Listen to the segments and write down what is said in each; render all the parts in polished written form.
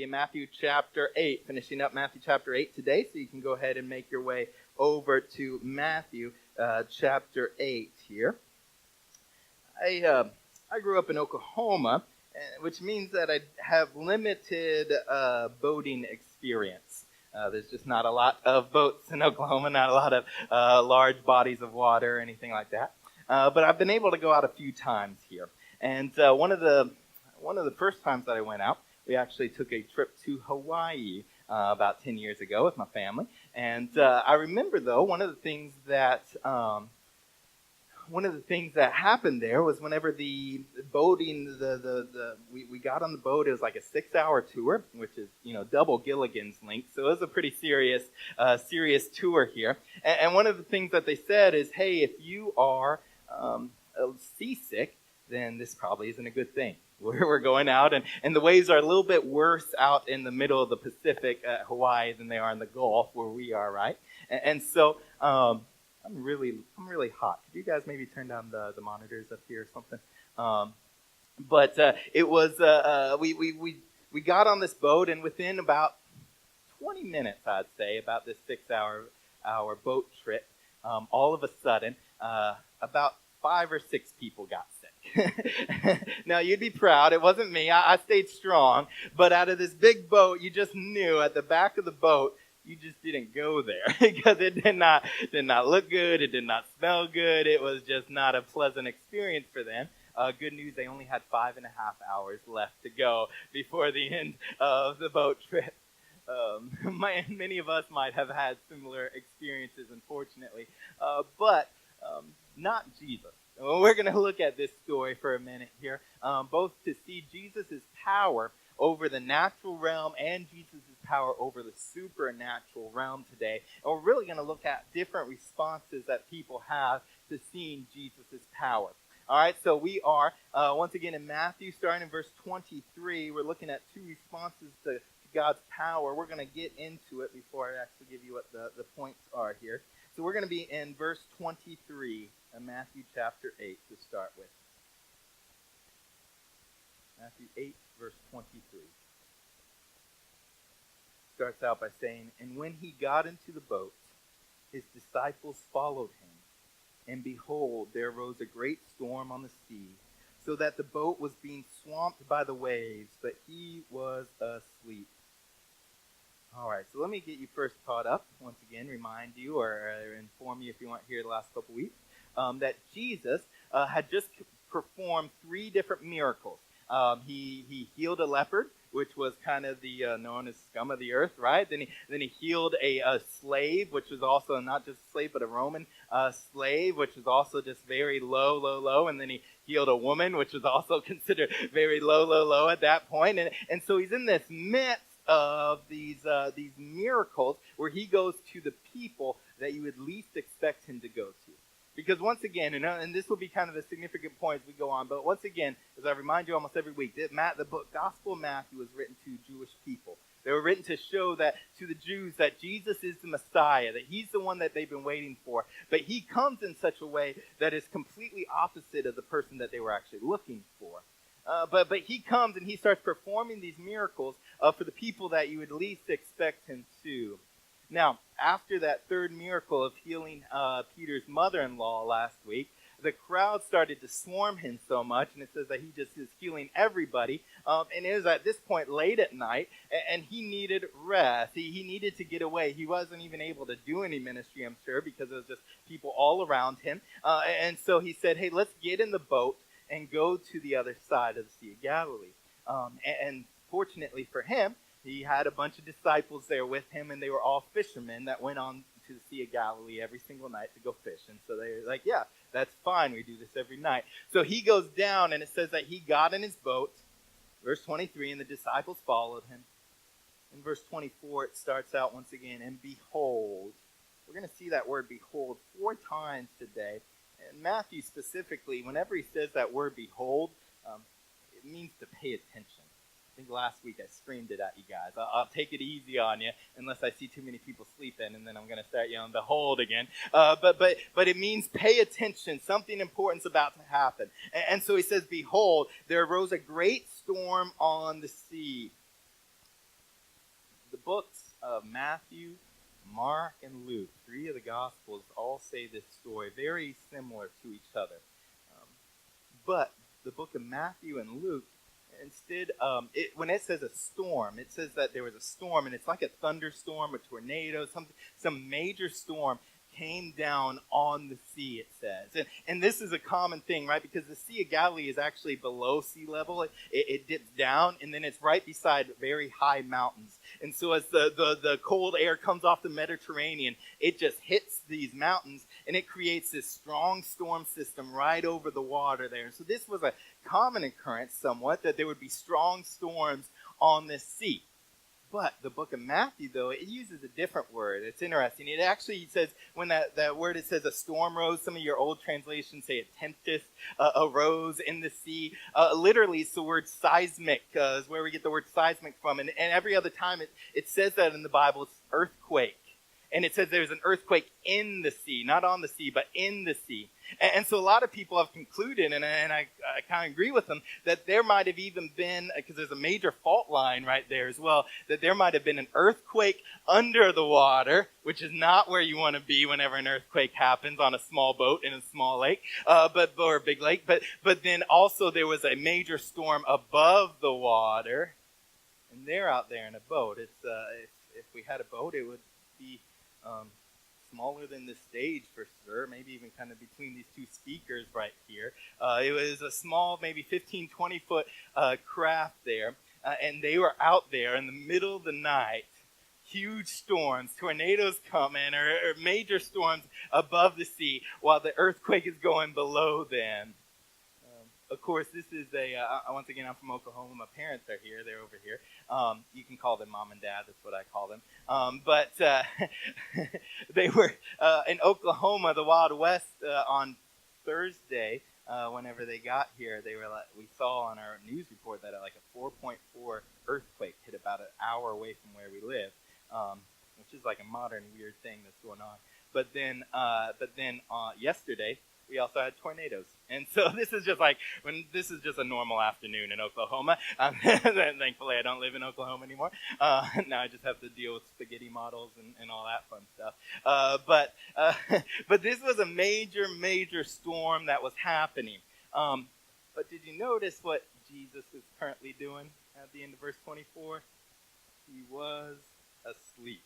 in Matthew chapter 8, finishing up Matthew chapter 8 today, so you can go ahead and make your way over to Matthew chapter 8 here. I grew up in Oklahoma, which means that I have limited boating experience. There's just not a lot of boats in Oklahoma, not a lot of large bodies of water or anything like that. But I've been able to go out a few times here. And one of the first times that I went out, we actually took a trip to Hawaii about 10 years ago with my family. And I remember, though, one of the things that happened there was whenever the boating, we got on the boat, it was like a 6-hour tour, which is, double Gilligan's length. So it was a pretty serious tour here. And one of the things that they said is, hey, if you are seasick, then this probably isn't a good thing. We're going out, and the waves are a little bit worse out in the middle of the Pacific at Hawaii than they are in the Gulf where we are, right? And so I'm really hot. Could you guys maybe turn down the monitors up here or something? But it was we got on this boat, and within about 20 minutes, I'd say, about this 6-hour boat trip, all of a sudden, about 5 or 6 people got sick. Now, you'd be proud. It wasn't me. I stayed strong. But out of this big boat, you just knew at the back of the boat, you just didn't go there because it did not look good. It did not smell good. It was just not a pleasant experience for them. Good news, they only had 5.5 hours left to go before the end of the boat trip. Many of us might have had similar experiences, unfortunately, but not Jesus. We're going to look at this story for a minute here, both to see Jesus' power over the natural realm and Jesus' power over the supernatural realm today. And we're really going to look at different responses that people have to seeing Jesus' power. All right, so we are, once again, in Matthew, starting in verse 23. We're looking at 2 responses to God's power. We're going to get into it before I actually give you what the points are here. So we're going to be in verse 23 of Matthew chapter 8 to start with. Matthew 8, verse 23. Starts out by saying, "And when he got into the boat, his disciples followed him. And behold, there arose a great storm on the sea, so that the boat was being swamped by the waves, but he was asleep." All right, so let me get you first caught up. Once again, remind you or inform you if you weren't here the last couple weeks, that Jesus had just performed 3 different miracles. He healed a leopard, which was kind of the known as scum of the earth, right? Then he healed a slave, which was also not just a slave, but a Roman slave, which was also just very low. And then he healed a woman, which was also considered very low at that point. And so he's in this midst of these miracles where he goes to the people that you would least expect him to go to. Because once again, and this will be kind of a significant point as we go on, but once again, as I remind you almost every week, the book Gospel of Matthew was written to Jewish people. They were written to show that to the Jews that Jesus is the Messiah, that he's the one that they've been waiting for. But he comes in such a way that is completely opposite of the person that they were actually looking for. But he comes and he starts performing these miracles for the people that you would least expect him to. Now, after that 3rd miracle of healing Peter's mother-in-law last week, the crowd started to swarm him so much, and it says that he just is healing everybody. And it was at this point late at night, and he needed rest. He needed to get away. He wasn't even able to do any ministry, I'm sure, because it was just people all around him. And so he said, hey, let's get in the boat and go to the other side of the Sea of Galilee. And fortunately for him, he had a bunch of disciples there with him, and they were all fishermen that went on to the Sea of Galilee every single night to go fish. And so they were like, yeah, that's fine. We do this every night. So he goes down, and it says that he got in his boat, verse 23, and the disciples followed him. In verse 24, it starts out once again, and behold. We're going to see that word behold 4 times today. And Matthew specifically, whenever he says that word behold, it means to pay attention. I think last week I screamed it at you guys. I'll take it easy on you unless I see too many people sleeping, and then I'm going to start yelling behold again. But it means pay attention. Something important's about to happen. And so he says, behold, there arose a great storm on the sea. the books of Matthew, Mark, and Luke, three of the Gospels, all say this story very similar to each other. But the book of Matthew and Luke, instead, when it says a storm, it says that there was a storm, and it's like a thunderstorm, a tornado, some major storm came down on the sea, it says. And this is a common thing, right? Because the Sea of Galilee is actually below sea level. It dips down, and then it's right beside very high mountains. And so as the cold air comes off the Mediterranean, it just hits these mountains, and it creates this strong storm system right over the water there. And so this was a common occurrence somewhat, that there would be strong storms on this sea. But the book of Matthew, though, it uses a different word. It's interesting. It actually says, when that word, it says a storm rose. Some of your old translations say a tempest arose in the sea. Literally, it's the word seismic is where we get the word seismic from. And every other time it says that in the Bible, it's earthquake. And it says there's an earthquake in the sea, not on the sea, but in the sea. And so a lot of people have concluded, and I kind of agree with them, that there might have even been, because there's a major fault line right there as well, that there might have been an earthquake under the water, which is not where you want to be whenever an earthquake happens on a small boat in a small lake, or a big lake. But then also there was a major storm above the water, and they're out there in a boat. It's if we had a boat, it would be smaller than the stage for sure, maybe even kind of between these two speakers right here. It was a small, maybe 15, 20-foot craft there, and they were out there in the middle of the night. Huge storms, tornadoes coming, or major storms above the sea, while the earthquake is going below them. Of course, this is once again, I'm from Oklahoma. My parents are here. They're over here. You can call them mom and dad. That's what I call them. But they were in Oklahoma, the Wild West, on Thursday. Whenever they got here, they were we saw on our news report that like a 4.4 earthquake hit about an hour away from where we live, which is like a modern weird thing that's going on. But then yesterday, we also had tornadoes. And so this is just a normal afternoon in Oklahoma. Thankfully, I don't live in Oklahoma anymore. Now I just have to deal with spaghetti models and all that fun stuff. But this was a major, major storm that was happening. But did you notice what Jesus is currently doing at the end of verse 24? He was asleep.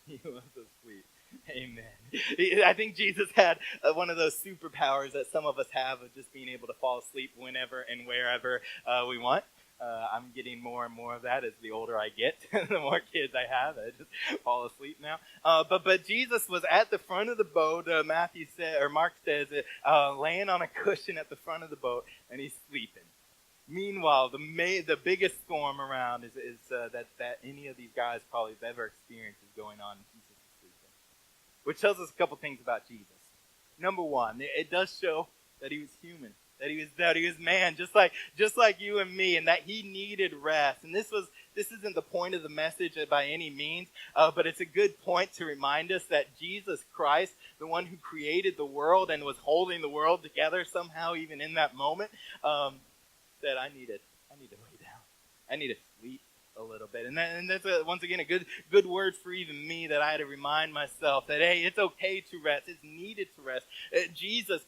He was asleep. Amen. I think Jesus had one of those superpowers that some of us have of just being able to fall asleep whenever and wherever we want. I'm getting more and more of that as the older I get. The more kids I have, I just fall asleep now. But Jesus was at the front of the boat. Mark says, laying on a cushion at the front of the boat, and he's sleeping. Meanwhile, the biggest storm around is that any of these guys probably have ever experienced is going on. Which tells us a couple things about Jesus. Number one, it does show that he was human, that he was man, just like you and me, and that he needed rest. And this isn't the point of the message by any means, but it's a good point to remind us that Jesus Christ, the one who created the world and was holding the world together somehow, even in that moment, said, "I need to lay down. I need to sleep a little bit." And that's once again a good word for even me, that I had to remind myself that, hey, it's okay to rest. It's needed to rest. Jesus,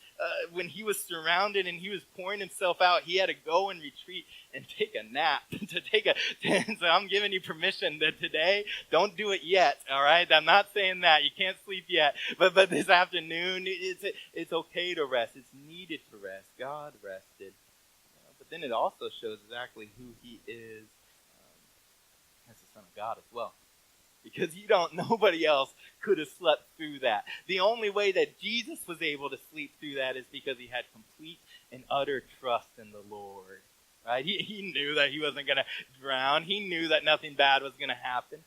when he was surrounded and he was pouring himself out, he had to go and retreat and take a nap. So I'm giving you permission that today, don't do it yet, all right? I'm not saying that. You can't sleep yet. But this afternoon, it's okay to rest. It's needed to rest. God rested. But then it also shows exactly who he is as the Son of God as well. Because nobody else could have slept through that. The only way that Jesus was able to sleep through that is because he had complete and utter trust in the Lord. Right? He knew that he wasn't going to drown. He knew that nothing bad was going to happen.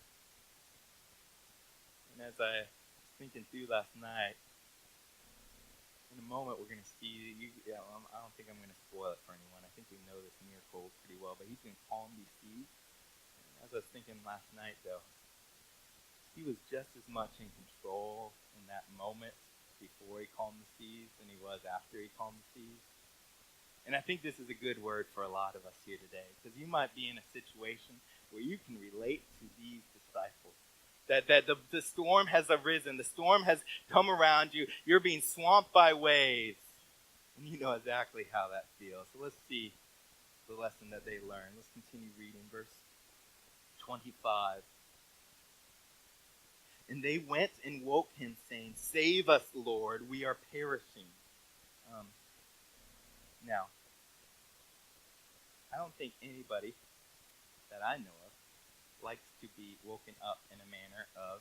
And as I was thinking through last night, in a moment we're going to see, I don't think I'm going to spoil it for anyone. I think we know this miracle pretty well, but he's going to calm these seas. As I was thinking last night, though, he was just as much in control in that moment before he calmed the seas than he was after he calmed the seas. And I think this is a good word for a lot of us here today, because you might be in a situation where you can relate to these disciples. That the storm has arisen. The storm has come around you. You're being swamped by waves. And you know exactly how that feels. So let's see the lesson that they learned. Let's continue reading verse 25. And they went and woke him, saying, "Save us, Lord, we are perishing." Now, I don't think anybody that I know of likes to be woken up in a manner of,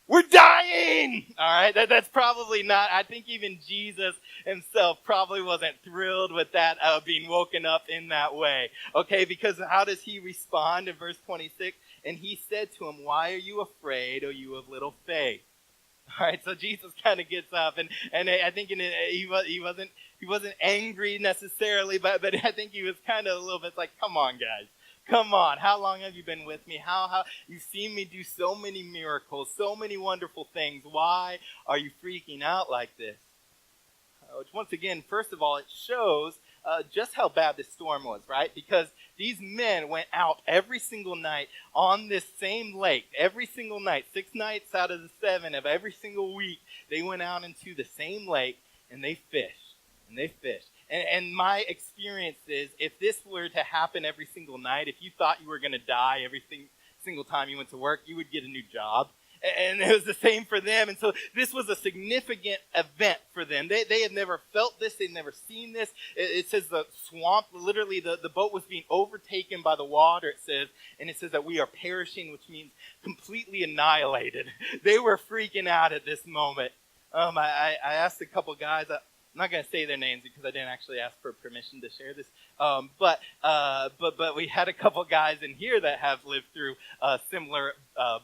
"We're dying!" All right, that's probably not. I think even Jesus himself probably wasn't thrilled with that, being woken up in that way. Okay, because how does he respond in verse 26? And he said to him, "Why are you afraid, O you of little faith?" All right, so Jesus kind of gets up, and I think he wasn't angry necessarily, but I think he was kind of a little bit like, "Come on, guys. Come on, how long have you been with me? How you've seen me do so many miracles, so many wonderful things. Why are you freaking out like this?" Which, once again, first of all, it shows just how bad this storm was, right? Because these men went out every single night on this same lake. Every single night, 6 nights out of the 7 of every single week, they went out into the same lake and they fished. And they fished. And my experience is, if this were to happen every single night, if you thought you were going to die every single time you went to work, you would get a new job. And it was the same for them. And so this was a significant event for them. They had never felt this. They'd never seen this. It says the swamp, literally the boat was being overtaken by the water, it says. And it says that we are perishing, which means completely annihilated. They were freaking out at this moment. I asked a couple guys, I'm not going to say their names because I didn't actually ask for permission to share this. But we had a couple guys in here that have lived through similar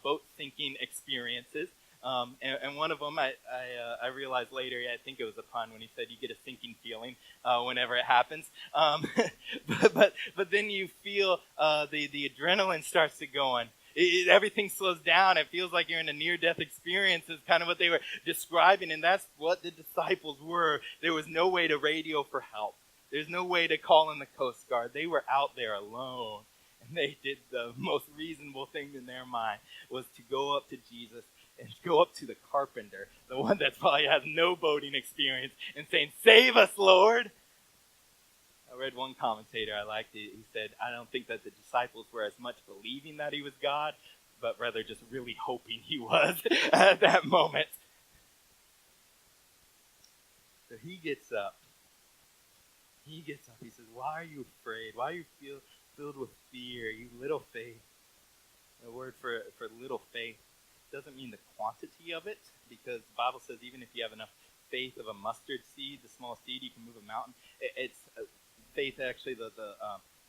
boat sinking experiences. And one of them, I realized later, I think it was a pun when he said you get a sinking feeling whenever it happens. But then you feel the adrenaline starts to go on. Everything slows down. It feels like you're in a near-death experience is kind of what they were describing, and that's what the disciples were. There was no way to radio for help. There's no way to call in the Coast Guard. They were out there alone, and they did the most reasonable thing in their mind was to go up to Jesus and go up to the carpenter, the one that probably has no boating experience, and saying, "Save us, Lord." I read one commentator, I liked it. He said, "I don't think that the disciples were as much believing that he was God, but rather just really hoping he was at that moment." So he gets up. He says, "Why are you afraid? Why are you filled with fear, you little faith?" The word for little faith doesn't mean the quantity of it, because the Bible says even if you have enough faith of a mustard seed, the small seed, you can move a mountain. It's faith, actually, the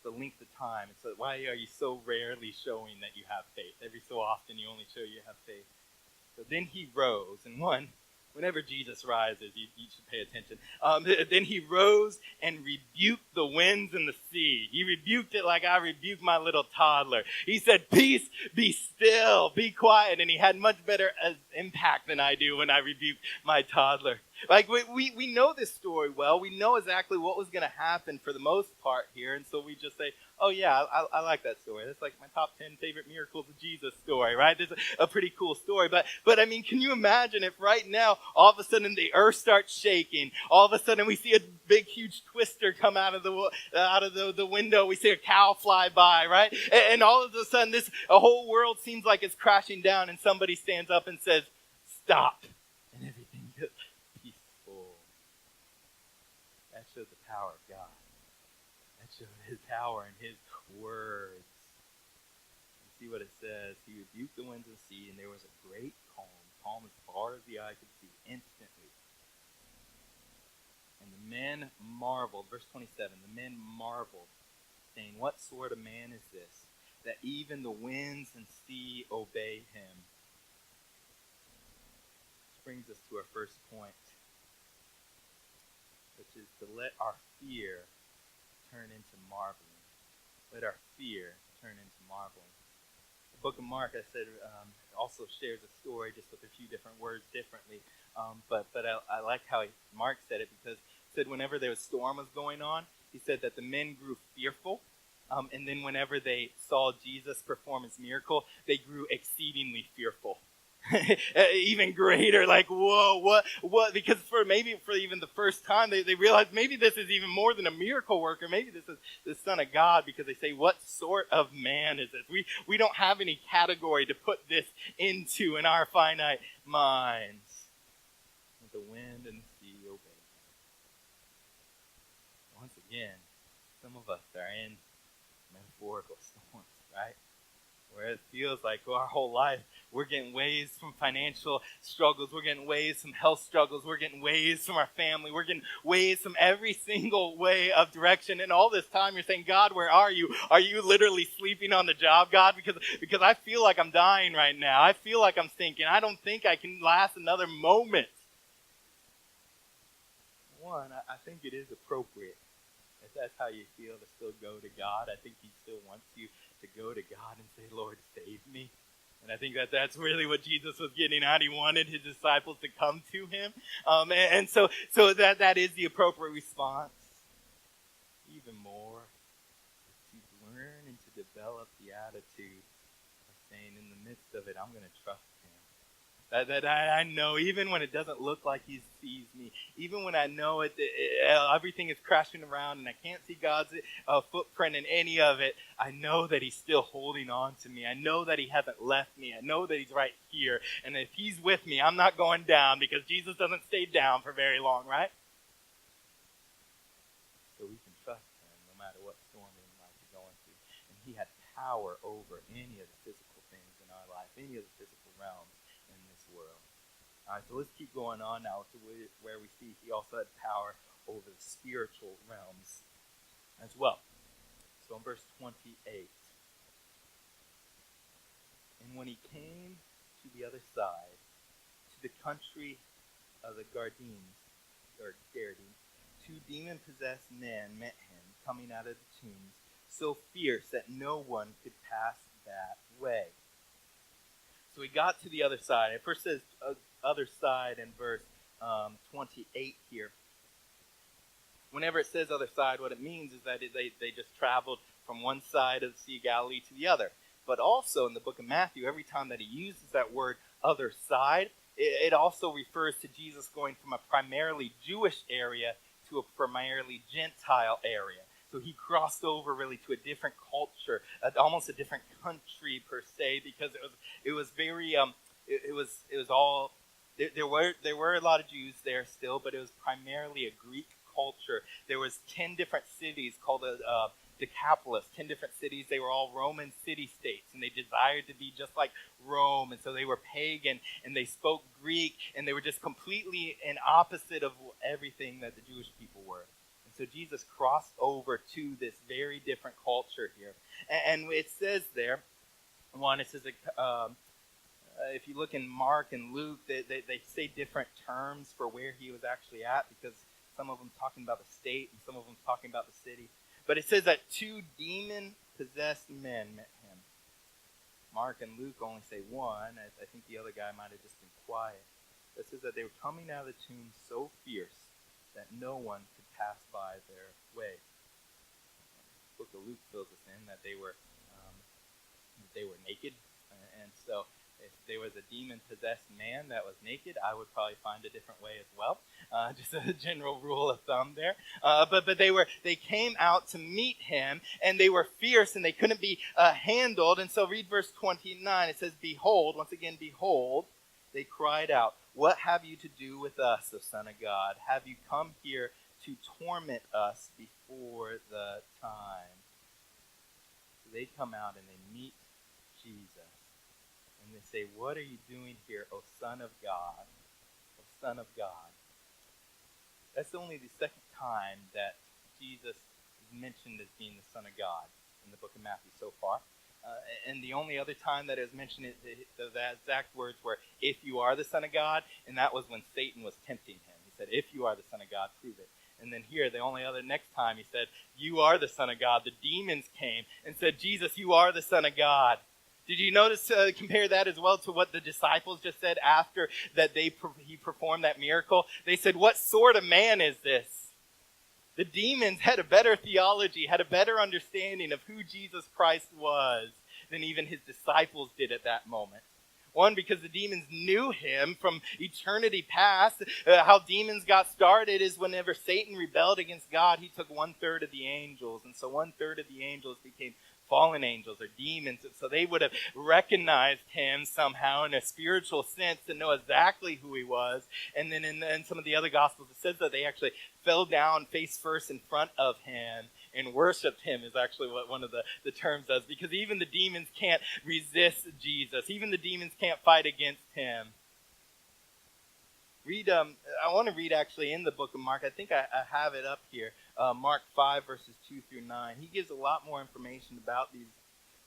length of time. And so why are you so rarely showing that you have faith? Every so often you only show you have faith. So then he rose, and whenever Jesus rises, you should pay attention. Then he rose and rebuked the winds and the sea. He rebuked it like I rebuke my little toddler. He said, "Peace, be still, be quiet." And he had much better impact than I do when I rebuke my toddler. Like, we know this story well. We know exactly what was going to happen for the most part here. And so we just say, "Oh, yeah, I like that story. That's like my top 10 favorite miracles of Jesus story," right? This is a pretty cool story. But I mean, can you imagine if right now, all of a sudden the earth starts shaking. All of a sudden we see a big, huge twister come out of the window. We see a cow fly by, right? And all of a sudden a whole world seems like it's crashing down, and somebody stands up and says, "Stop." And everything gets peaceful. That shows the power of God. That showed his power and his words. You see what it says. He rebuked the winds of the sea, and there was a great calm as far as the eye could see, instantly. And the men marveled, verse 27, the men marveled, saying, "What sort of man is this, that even the winds and sea obey him?" Which brings us to our first point, which is to let our fear turn into marveling. Let our fear turn into marveling. The book of Mark, I said, also shares a story just with a few different words differently. But I like how Mark said it, because he said whenever there was storm was going on, he said that the men grew fearful And then whenever they saw Jesus perform his miracle, they grew exceedingly fearful. Even greater, like, whoa, what? Because for even the first time, they realized maybe this is even more than a miracle worker. Maybe this is the Son of God, because they say, what sort of man is this? We don't have any category to put this into in our finite minds. And the wind and the sea obey him. Once again, some of us are in metaphorical storms, right? Where it feels like our whole life we're getting waves from financial struggles, we're getting waves from health struggles, we're getting waves from our family, we're getting waves from every single way of direction. And all this time you're saying, God, where are you? Are you literally sleeping on the job, God? Because I feel like I'm dying right now. I feel like I'm sinking. I don't think I can last another moment. One, I think it is appropriate, if that's how you feel, to still go to God. I think he still wants you to go to God and say, Lord, save me. And I think that's really what Jesus was getting at. He wanted his disciples to come to him. And so that is the appropriate response. Even more, to learn and to develop the attitude of saying, in the midst of it, I'm going to trust him. That I know, even when it doesn't look like he sees me, even when I know everything is crashing around and I can't see God's footprint in any of it, I know that he's still holding on to me. I know that he hasn't left me. I know that he's right here. And if he's with me, I'm not going down, because Jesus doesn't stay down for very long, right? So we can trust him no matter what storm in life you're going through. And he had power over any of the physical things in our life, any of the physical realms in this world. All right, so let's keep going on now to where we see he also had power over the spiritual realms as well. So in verse 28, and when he came to the other side, to the country of the Gadarenes, two demon-possessed men met him coming out of the tombs, so fierce that no one could pass that way. So we got to the other side. It first says other side in verse 28 here. Whenever it says other side, what it means is that they just traveled from one side of the Sea of Galilee to the other. But also in the book of Matthew, every time that he uses that word other side, it also refers to Jesus going from a primarily Jewish area to a primarily Gentile area. So he crossed over really to a different culture, almost a different country per se, because it was very it was all there were a lot of Jews there still, but it was primarily a Greek culture. There was 10 different cities called Decapolis, 10 different cities. They were all Roman city-states, and they desired to be just like Rome, and so they were pagan, and they spoke Greek, and they were just completely an opposite of everything that the Jewish people were. And so Jesus crossed over to this very different culture here. And it says there, it says, if you look in Mark and Luke, they say different terms for where he was actually at, because some of them talking about the state and some of them talking about the city. But it says that two demon-possessed men met him. Mark and Luke only say one. I think the other guy might have just been quiet. It says that they were coming out of the tomb so fierce that no one could pass by their way. The book of Luke fills us in that they were naked. And so if there was a demon-possessed man that was naked, I would probably find a different way as well. Just a general rule of thumb there. But they came out to meet him, and they were fierce, and they couldn't be handled. And so read verse 29. It says, behold, once again, behold, they cried out, what have you to do with us, O Son of God? Have you come here to torment us before the time? So they come out and they meet Jesus. And they say, what are you doing here, O Son of God? O Son of God. That's only the second time that Jesus is mentioned as being the Son of God in the book of Matthew so far. And the only other time that it was mentioned, the exact words were, if you are the Son of God, and that was when Satan was tempting him. He said, if you are the Son of God, prove it. And then here, the only other next time, he said, you are the Son of God. The demons came and said, Jesus, you are the Son of God. Did you notice, compare that as well to what the disciples just said after that he performed that miracle? They said, what sort of man is this? The demons had a better theology, had a better understanding of who Jesus Christ was than even his disciples did at that moment. One, because the demons knew him from eternity past. How demons got started is whenever Satan rebelled against God, he took 1/3 of the angels. And so 1/3 of the angels became fallen angels or demons. And so they would have recognized him somehow in a spiritual sense to know exactly who he was. And then in some of the other Gospels, it says that they actually fell down face first in front of him and worshiped him is actually what one of the terms does. Because even the demons can't resist Jesus. Even the demons can't fight against him. I want to read actually in the book of Mark. I think I have it up here. Mark 5 verses 2 through 9. He gives a lot more information about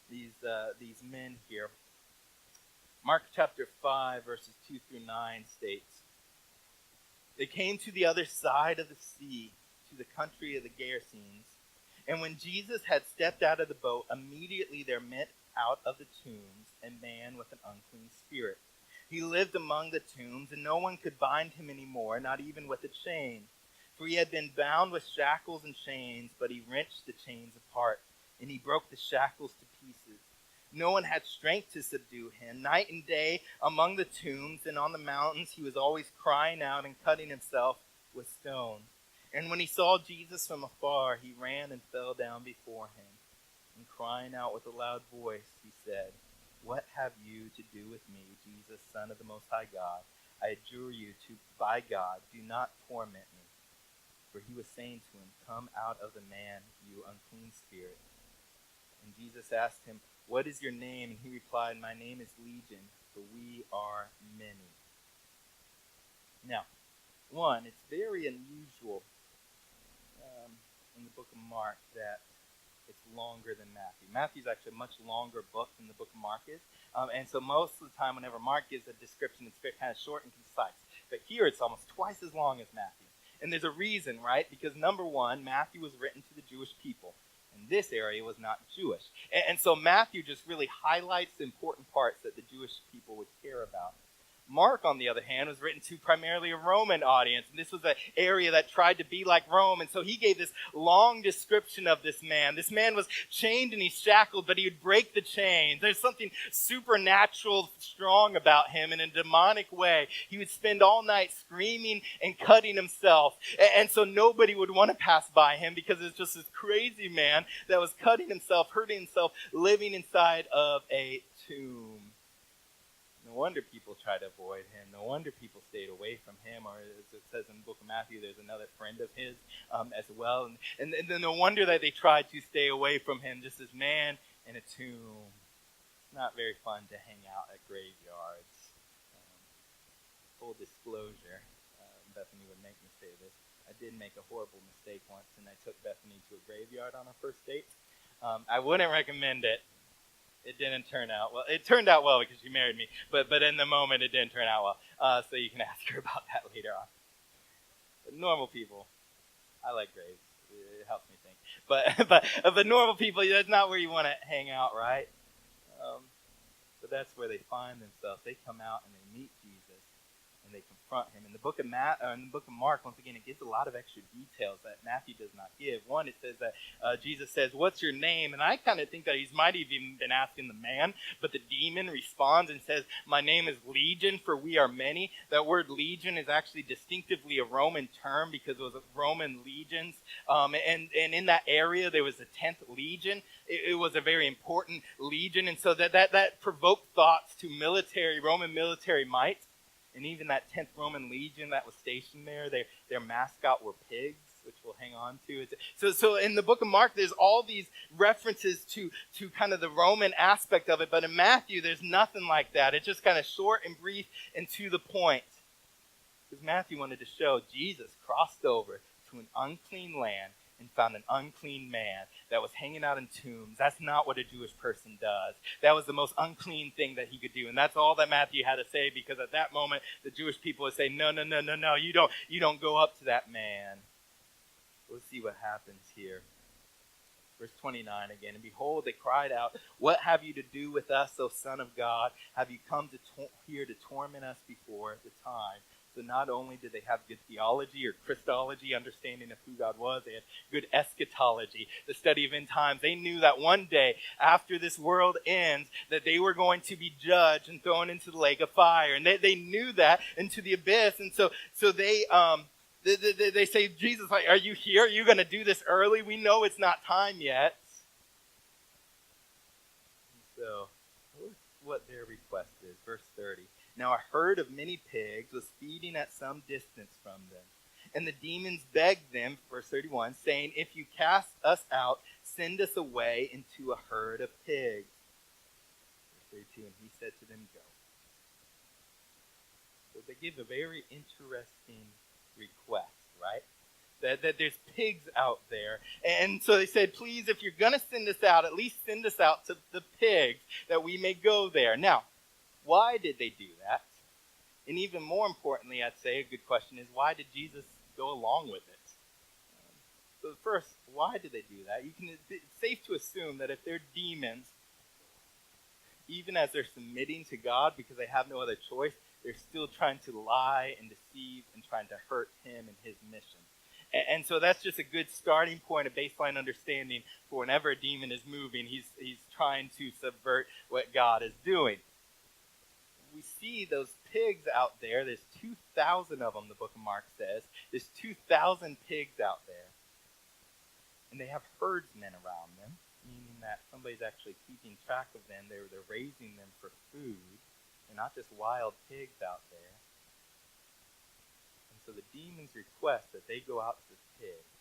these men here. Mark chapter 5 verses 2 through 9 states, "They came to the other side of the sea, to the country of the Gerasenes. And when Jesus had stepped out of the boat, immediately there met out of the tombs a man with an unclean spirit. He lived among the tombs, and no one could bind him anymore, not even with a chain. For he had been bound with shackles and chains, but he wrenched the chains apart, and he broke the shackles to pieces. No one had strength to subdue him. Night and day among the tombs and on the mountains he was always crying out and cutting himself with stones. And when he saw Jesus from afar, he ran and fell down before him. And crying out with a loud voice, he said, 'What have you to do with me, Jesus, Son of the Most High God? I adjure you by God, do not torment me.' For he was saying to him, 'Come out of the man, you unclean spirit.' And Jesus asked him, 'What is your name?' And he replied, 'My name is Legion, for we are many.'" Now, one, it's very unusual in the book of Mark that it's longer than Matthew. Matthew's actually a much longer book than the book of Mark is. And so most of the time whenever Mark gives a description, it's kind of short and concise. But here it's almost twice as long as Matthew. And there's a reason, right? Because number one, Matthew was written to the Jewish people. And this area was not Jewish. And so Matthew just really highlights the important parts that the Jewish people would care about. Mark, on the other hand, was written to primarily a Roman audience. And this was an area that tried to be like Rome. And so he gave this long description of this man. This man was chained and he's shackled, but he would break the chains. There's something supernatural strong about him in a demonic way. He would spend all night screaming and cutting himself. And so nobody would want to pass by him because it's just this crazy man that was cutting himself, hurting himself, living inside of a tomb. No wonder people try to avoid him. No wonder people stayed away from him. Or as it says in the book of Matthew, there's another friend of his as well. And then no wonder that they tried to stay away from him. Just this man in a tomb. It's not very fun to hang out at graveyards. Full disclosure, Bethany would make me say this. I did make a horrible mistake once, and I took Bethany to a graveyard on our first date. I wouldn't recommend it. It didn't turn out well. It turned out well because she married me, but in the moment it didn't turn out well. So you can ask her about that later on. But normal people, I like graves. It helps me think. But normal people, that's not where you want to hang out, right? But that's where they find themselves. They come out and they meet Jesus and they confront him. In the book of Mark, once again, it gives a lot of extra details that Matthew does not give. One, it says that Jesus says, "What's your name?" And I kind of think that he might have even been asking the man, but the demon responds and says, "My name is Legion, for we are many." That word legion is actually distinctively a Roman term because it was Roman legions. And in that area, there was the 10th legion. It was a very important legion. And so that provoked thoughts to Roman military might. And even that 10th Roman legion that was stationed there, their mascot were pigs, which we'll hang on to. So in the book of Mark, there's all these references to kind of the Roman aspect of it. But in Matthew, there's nothing like that. It's just kind of short and brief and to the point. Because Matthew wanted to show Jesus crossed over to an unclean land and found an unclean man that was hanging out in tombs. That's not what a Jewish person does. That was the most unclean thing that he could do. And that's all that Matthew had to say, because at that moment, the Jewish people would say, no, you don't go up to that man. We'll see what happens here. Verse 29 again, "And behold, they cried out, 'What have you to do with us, O Son of God? Have you come here to torment us before the time?'" So not only did they have good theology or Christology, understanding of who God was, they had good eschatology, the study of end times. They knew that one day, after this world ends, that they were going to be judged and thrown into the lake of fire. And they knew that, into the abyss. And so they say, Jesus, are you here? Are you going to do this early? We know it's not time yet. And so, look what their request is. Verse 30. Now a herd of many pigs was feeding at some distance from them. And the demons begged them, verse 31, saying, if you cast us out, send us away into a herd of pigs. Verse 32, and he said to them, go. So they give a very interesting request, right? That there's pigs out there. And so they said, please, if you're going to send us out, at least send us out to the pigs that we may go there. Now, why did they do that? And even more importantly, I'd say a good question is, why did Jesus go along with it? So first, why did they do that? It's safe to assume that if they're demons, even as they're submitting to God because they have no other choice, they're still trying to lie and deceive and trying to hurt him and his mission. And so that's just a good starting point, a baseline understanding for whenever a demon is moving, he's trying to subvert what God is doing. We see those pigs out there. There's 2,000 of them, the book of Mark says. There's 2,000 pigs out there. And they have herdsmen around them, meaning that somebody's actually keeping track of them. They're raising them for food. They're not just wild pigs out there. And so the demons request that they go out to the pigs.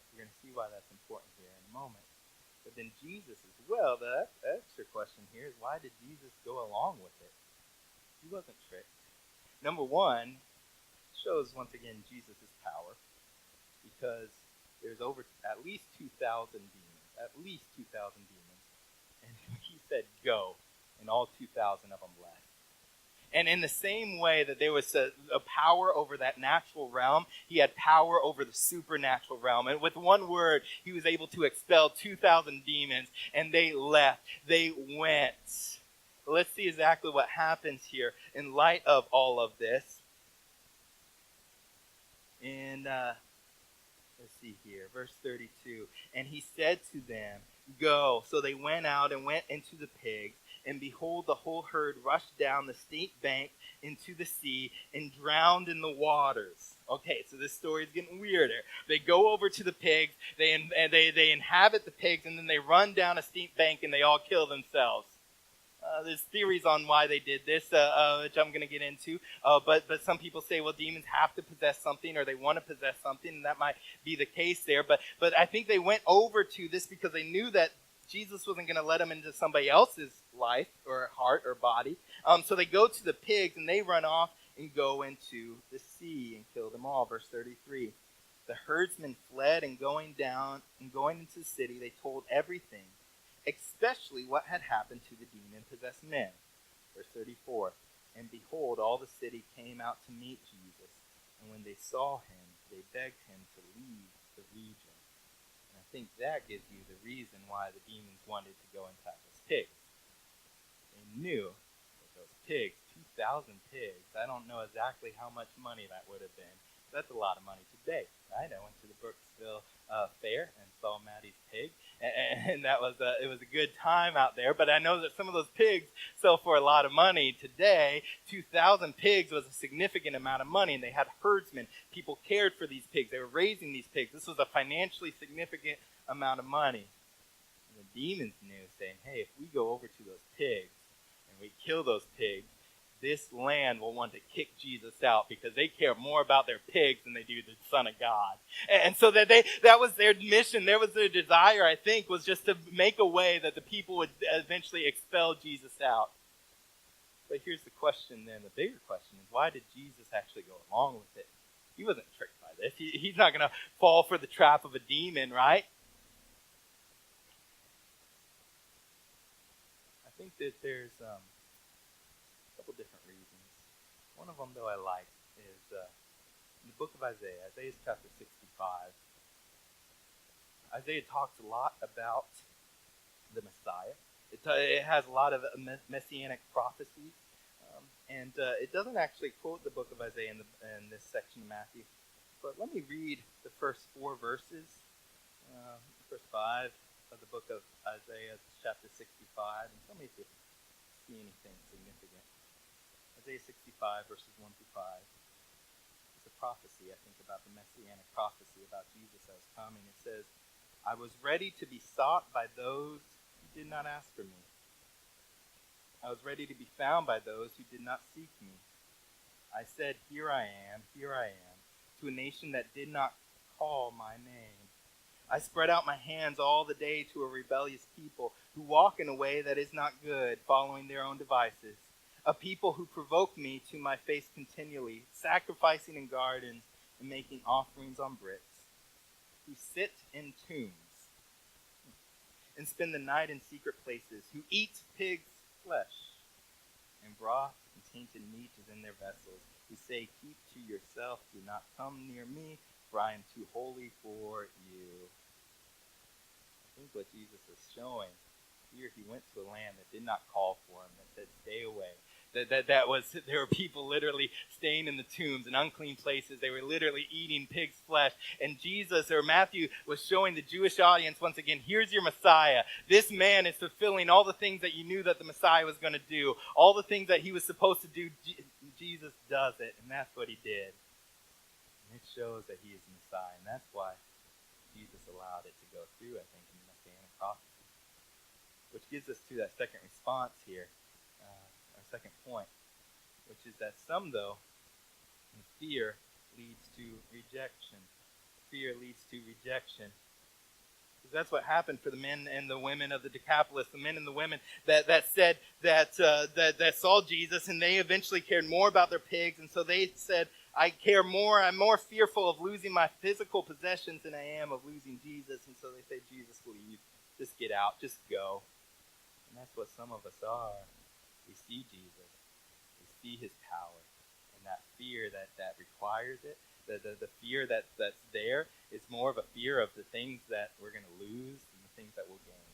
You're going to see why that's important here in a moment. But then Jesus as well, the extra question here is, why did Jesus go along with it? He wasn't tricked. Number one, shows once again Jesus' power, because there's over at least 2,000 demons. At least 2,000 demons. And he said, go. And all 2,000 of them left. And in the same way that there was a power over that natural realm, he had power over the supernatural realm. And with one word, he was able to expel 2,000 demons, and they left. They went. Let's see exactly what happens here in light of all of this. And let's see here, verse 32. And he said to them, go. So they went out and went into the pigs. And behold, the whole herd rushed down the steep bank into the sea and drowned in the waters. Okay, so this story is getting weirder. They go over to the pigs, they inhabit the pigs, and then they run down a steep bank and they all kill themselves. There's theories on why they did this, which I'm going to get into. But some people say, well, demons have to possess something, or they want to possess something, and that might be the case there. But I think they went over to this because they knew that Jesus wasn't going to let them into somebody else's life or heart or body. So they go to the pigs, and they run off and go into the sea and kill them all. Verse 33. The herdsmen fled, and going into the city, they told everything, especially what had happened to the demon-possessed men. Verse 34. And behold, all the city came out to meet Jesus. And when they saw him, they begged him to leave the region. And I think that gives you the reason why the demons wanted to go inside those pigs. They knew that those pigs, 2,000 pigs, I don't know exactly how much money that would have been. That's a lot of money today, right? I went to the Brooksville fair and saw Maddie's pig, and it was a good time out there. But I know that some of those pigs sell for a lot of money today. 2,000 pigs was a significant amount of money, and they had herdsmen. People cared for these pigs. They were raising these pigs. This was a financially significant amount of money. And the demons knew, saying, hey, if we go over to those pigs and we kill those pigs, this land will want to kick Jesus out because they care more about their pigs than they do the Son of God. And so that was their mission. There was their desire, I think, was just to make a way that the people would eventually expel Jesus out. But here's the question then. The bigger question is, why did Jesus actually go along with it? He wasn't tricked by this. He's not going to fall for the trap of a demon, right? I think that there's different reasons. One of them, though, I like is in the book of Isaiah. Isaiah's chapter 65. Isaiah talks a lot about the Messiah. It has a lot of messianic prophecies. And it doesn't actually quote the book of Isaiah in this section of Matthew. But let me read the first 4 verses, the first 5 of the book of Isaiah, chapter 65, and tell me if you see anything significant. Isaiah 65, verses 1 through 5. It's a prophecy, I think, about the messianic prophecy about Jesus that was coming. It says, I was ready to be sought by those who did not ask for me. I was ready to be found by those who did not seek me. I said, here I am, to a nation that did not call my name. I spread out my hands all the day to a rebellious people who walk in a way that is not good, following their own devices. A people who provoke me to my face continually, sacrificing in gardens and making offerings on bricks, who sit in tombs and spend the night in secret places, who eat pigs' flesh and broth and tainted meat is in their vessels, who say, keep to yourself, do not come near me, for I am too holy for you. I think what Jesus is showing here, he went to a land that did not call for him, that said, stay away. There were people literally staying in the tombs and unclean places. They were literally eating pig's flesh. And Jesus, or Matthew, was showing the Jewish audience once again, here's your Messiah. This man is fulfilling all the things that you knew that the Messiah was going to do. All the things that he was supposed to do, Jesus does it. And that's what he did. And it shows that he is the Messiah. And that's why Jesus allowed it to go through, I think, in the Messianic prophecy. Which gives us to that second response here. Second point, which is that some, though, fear leads to rejection. Fear leads to rejection. Because that's what happened for the men and the women of the Decapolis, the men and the women that said that saw Jesus, and they eventually cared more about their pigs, and so they said, I care more, I'm more fearful of losing my physical possessions than I am of losing Jesus. And so they say, Jesus, leave. Just get out. Just go. And that's what some of us are. We see Jesus. We see his power. And that fear that requires it, the fear that's there, is more of a fear of the things that we're going to lose and the things that we'll gain.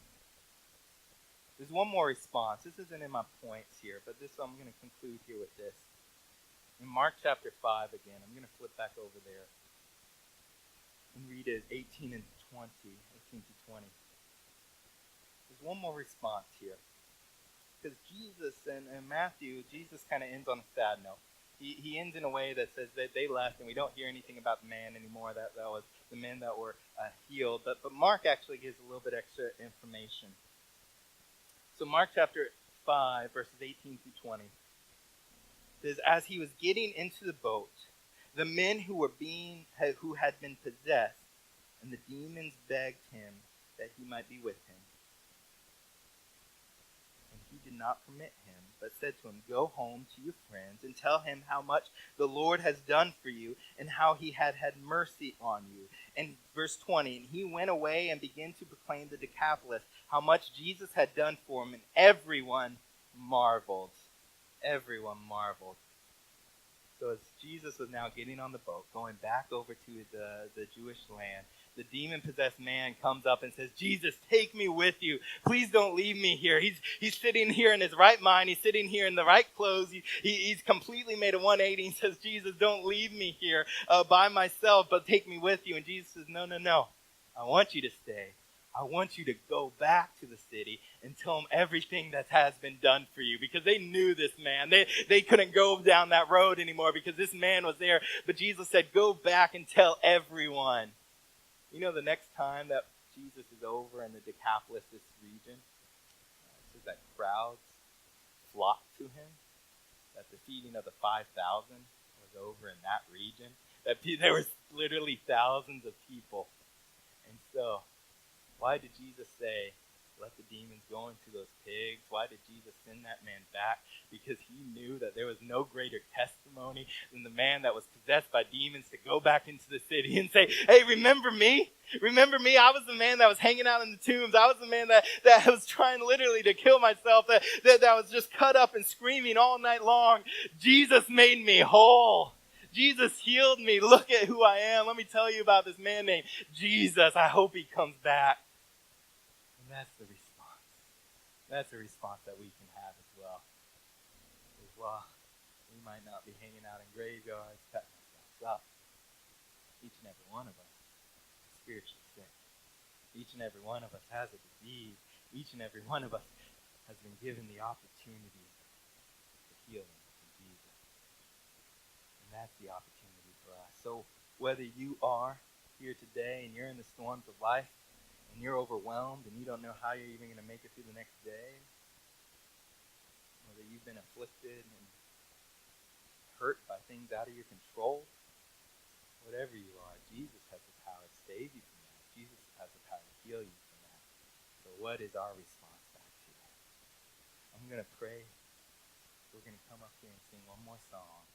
There's one more response. This isn't in my points here, but I'm going to conclude here with this. In Mark chapter 5 again, I'm going to flip back over there and read it 18 to 20. There's one more response here. Because Jesus and Matthew, Jesus kind of ends on a sad note. He ends in a way that says that they left and we don't hear anything about the man anymore. That was the men that were healed. But Mark actually gives a little bit extra information. So Mark chapter 5, verses 18 through 20 says, as he was getting into the boat, the men who had been possessed, and the demons begged him that he might be with him. He did not permit him, but said to him, go home to your friends and tell him how much the Lord has done for you and how he had mercy on you. And verse 20, and he went away and began to proclaim the Decapolis how much Jesus had done for him, and everyone marveled. Everyone marveled. So as Jesus was now getting on the boat, going back over to the Jewish land, the demon-possessed man comes up and says, Jesus, take me with you. Please don't leave me here. He's sitting here in his right mind. He's sitting here in the right clothes. He's completely made a 180. He says, Jesus, don't leave me here by myself, but take me with you. And Jesus says, no. I want you to stay. I want you to go back to the city and tell them everything that has been done for you. Because they knew this man. They couldn't go down that road anymore because this man was there. But Jesus said, go back and tell everyone. You know, the next time that Jesus is over in the Decapolis, this region, it says that crowds flocked to him, that the feeding of the 5,000 was over in that region, that there was literally thousands of people. And so, why did Jesus say, let the demons go into those pigs? Why did Jesus send that man back? Because he knew that there was no greater testimony than the man that was possessed by demons to go back into the city and say, hey, remember me? Remember me? I was the man that was hanging out in the tombs. I was the man that was trying literally to kill myself, that was just cut up and screaming all night long. Jesus made me whole. Jesus healed me. Look at who I am. Let me tell you about this man named Jesus. I hope he comes back. And that's the response. That's a response that we can have as well. might not be hanging out in graveyards, cutting ourselves up. Each and every one of us is spiritually sick. Each and every one of us has a disease. Each and every one of us has been given the opportunity for healing from Jesus. And that's the opportunity for us. So whether you are here today and you're in the storms of life and you're overwhelmed and you don't know how you're even going to make it through the next day, whether you've been afflicted and hurt by things out of your control, whatever you are, Jesus has the power to save you from that. Jesus has the power to heal you from that. So what is our response back to that? I'm going to pray. We're going to come up here and sing one more song.